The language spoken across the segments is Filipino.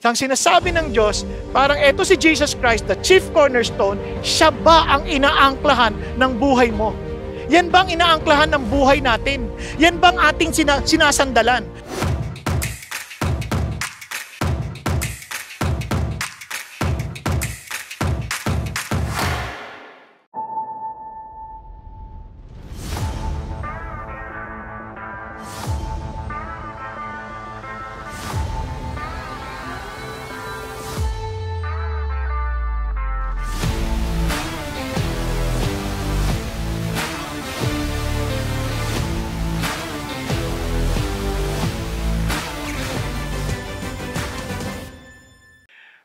Ang sinasabi ng Diyos, parang eto si Jesus Christ, the chief cornerstone, siya ba ang inaangklahan ng buhay mo? Yan ba ang inaangklahan ng buhay natin? Yan ba ang ating sinasandalan?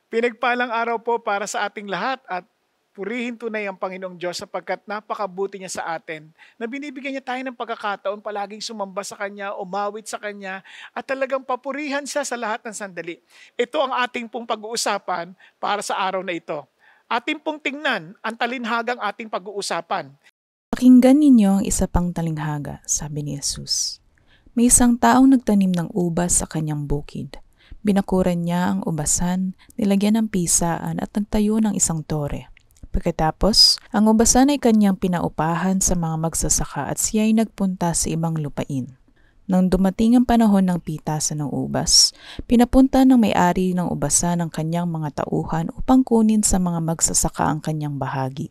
Pinagpalang araw po para sa ating lahat at purihin tunay ang Panginoong Diyos sapagkat napakabuti niya sa atin na binibigyan niya tayo ng pagkakataon palaging sumamba sa Kanya, umawit sa Kanya at talagang papurihan siya sa lahat ng sandali. Ito ang ating pong pag-uusapan para sa araw na ito. Ating pong tingnan ang talinhagang ating pag-uusapan. Pakinggan ninyo ang isa pang talinghaga, sabi ni Jesus. May isang taong nagtanim ng ubas sa kanyang bukid. Binakuran niya ang ubasan, nilagyan ng pisaan at nagtayo ng isang tore. Pagkatapos, ang ubasan ay kanyang pinaupahan sa mga magsasaka at siya ay nagpunta sa ibang lupain. Nang dumating ang panahon ng pitasan ng ubas, pinapunta ng may-ari ng ubasan ang kanyang mga tauhan upang kunin sa mga magsasaka ang kanyang bahagi.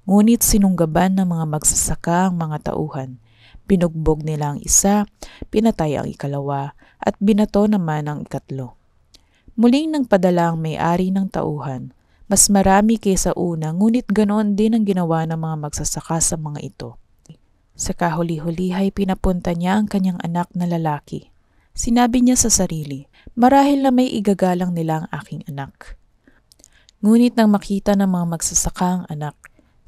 Ngunit sinunggaban ng mga magsasaka ang mga tauhan. Binugbog nila ang isa, pinatay ang ikalawa, at binato naman ang ikatlo. Muling nagpadala ang may-ari ng tauhan. Mas marami kaysa una, ngunit ganoon din ang ginawa ng mga magsasaka sa mga ito. Sa kahuli-huli ay pinapunta niya ang kanyang anak na lalaki. Sinabi niya sa sarili, marahil na may igagalang nila ang aking anak. Ngunit nang makita ng mga magsasaka ang anak,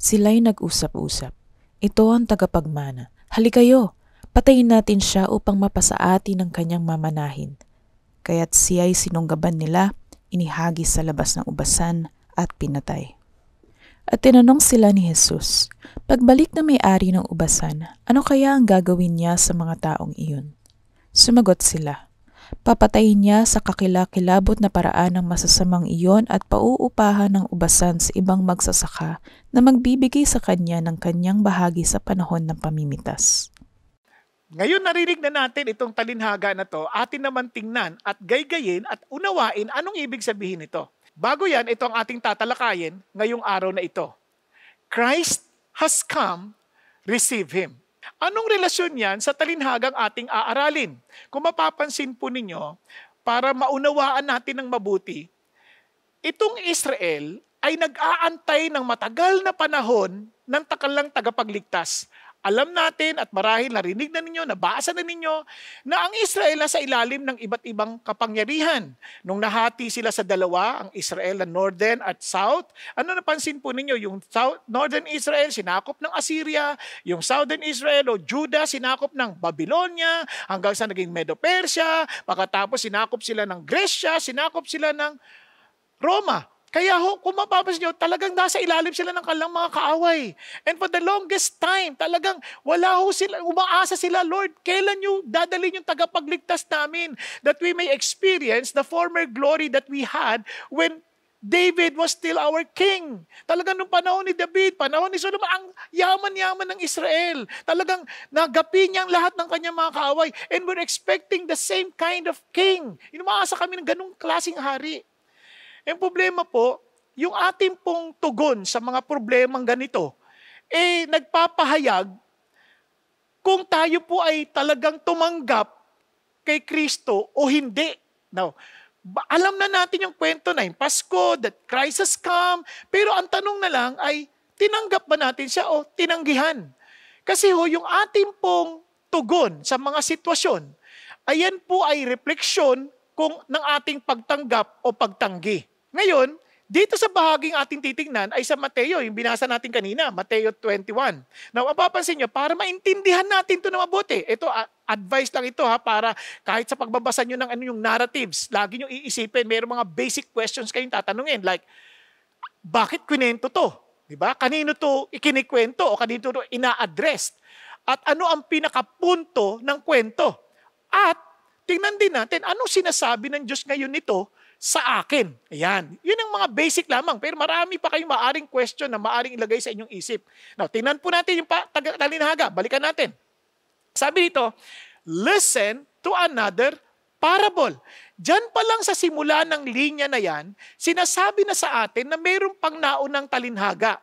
sila'y nag-usap-usap. Ito ang tagapagmana. Halikayo, patayin natin siya upang mapasaati ng kanyang mamanahin. Kaya't siya'y sinunggaban nila, inihagis sa labas ng ubasan at pinatay. At tinanong sila ni Jesus, pagbalik na may-ari ng ubasan, ano kaya ang gagawin niya sa mga taong iyon? Sumagot sila, papatayin niya sa kakilakilabot na paraan ng masasamang iyon at pauupahan ng ubasan sa ibang magsasaka na magbibigay sa kanya ng kanyang bahagi sa panahon ng pamimitas. Ngayon narinig na natin itong talinhaga na to, atin naman tingnan at gaygayin at unawain anong ibig sabihin nito. Bago yan, ito ang ating tatalakayin ngayong araw na ito. Christ has come, receive Him. Anong relasyon yan sa talinhagang ating aaralin? Kung mapapansin po ninyo, para maunawaan natin ng mabuti, itong Israel ay nag-aantay ng matagal na panahon ng takalang tagapagligtas. Alam natin at marahil narinig na ninyo, nabasa na ninyo, na ang Israel nasa ilalim ng iba't ibang kapangyarihan. Nung nahati sila sa dalawa, ang Israel na northern at south, ano napansin po ninyo? Yung northern Israel, sinakop ng Assyria, yung southern Israel o Judah, sinakop ng Babylonia, hanggang sa naging Medo-Persia, pagkatapos sinakop sila ng Gresya, sinakop sila ng Roma. Kaya kung mapapansin nyo, talagang nasa ilalim sila ng kanilang mga kaaway. And for the longest time, talagang umaasa sila, Lord, kailan nyo dadalhin yung tagapagligtas namin that we may experience the former glory that we had when David was still our king. Talagang nung panahon ni David, panahon ni Solomon, ang yaman-yaman ng Israel. Talagang nagapi niya ang lahat ng kanyang mga kaaway. And we're expecting the same kind of king. Umaasa kami ng ganung klaseng hari. Ang problema po, yung ating pong tugon sa mga problemang ganito, nagpapahayag kung tayo po ay talagang tumanggap kay Kristo o hindi. Now, alam na natin yung kwento na yung Pasko, that Christ has come, pero ang tanong na lang ay, tinanggap ba natin siya o tinanggihan? Kasi yung ating pong tugon sa mga sitwasyon, ayan po ay refleksyon ng ating pagtanggap o pagtanggi. Ngayon, dito sa bahaging ating titingnan ay sa Mateo, yung binasa natin kanina, Mateo 21. Now, mapapansin nyo, para maintindihan natin ito na mabuti, ito, advice lang ito para kahit sa pagbabasa nyo ng yung narratives, lagi nyo iisipin, mayroong mga basic questions kayong tatanungin, like, bakit kwento to? Diba? Kanino to ikinikwento o kanino to ina-address? At ano ang pinakapunto ng kwento? At tingnan din natin, anong sinasabi ng Diyos ngayon nito sa akin. Ayan. Yun ang mga basic lamang. Pero marami pa kayong maaring question na maaring ilagay sa inyong isip. Now, tingnan po natin yung talinhaga. Balikan natin. Sabi dito, listen to another parable. Diyan pa lang sa simula ng linya na yan, sinasabi na sa atin na mayroong pang naunang talinhaga.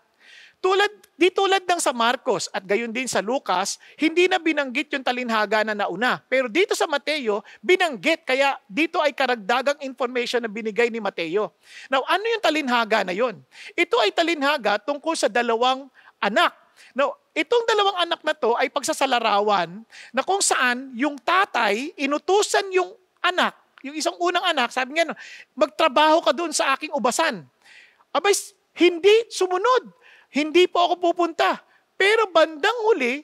Tulad ng sa Marcos at gayon din sa Lucas, hindi na binanggit yung talinhaga na nauna. Pero dito sa Mateo, binanggit. Kaya dito ay karagdagang information na binigay ni Mateo. Now, ano yung talinhaga na yon? Ito ay talinhaga tungkol sa dalawang anak. Now, itong dalawang anak na to ay pagsasalarawan na kung saan yung tatay inutusan yung anak, yung isang unang anak, sabi niya, magtrabaho ka doon sa aking ubasan. Abay, hindi sumunod. Hindi po ako pupunta. Pero bandang huli,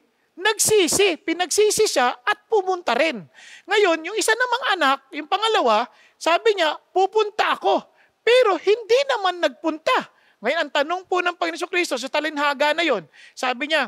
pinagsisi siya at pumunta rin. Ngayon, yung isa namang anak, yung pangalawa, sabi niya, pupunta ako. Pero hindi naman nagpunta. Ngayon, ang tanong po ng Panginoon Kristo sa talinhaga na yon, sabi niya,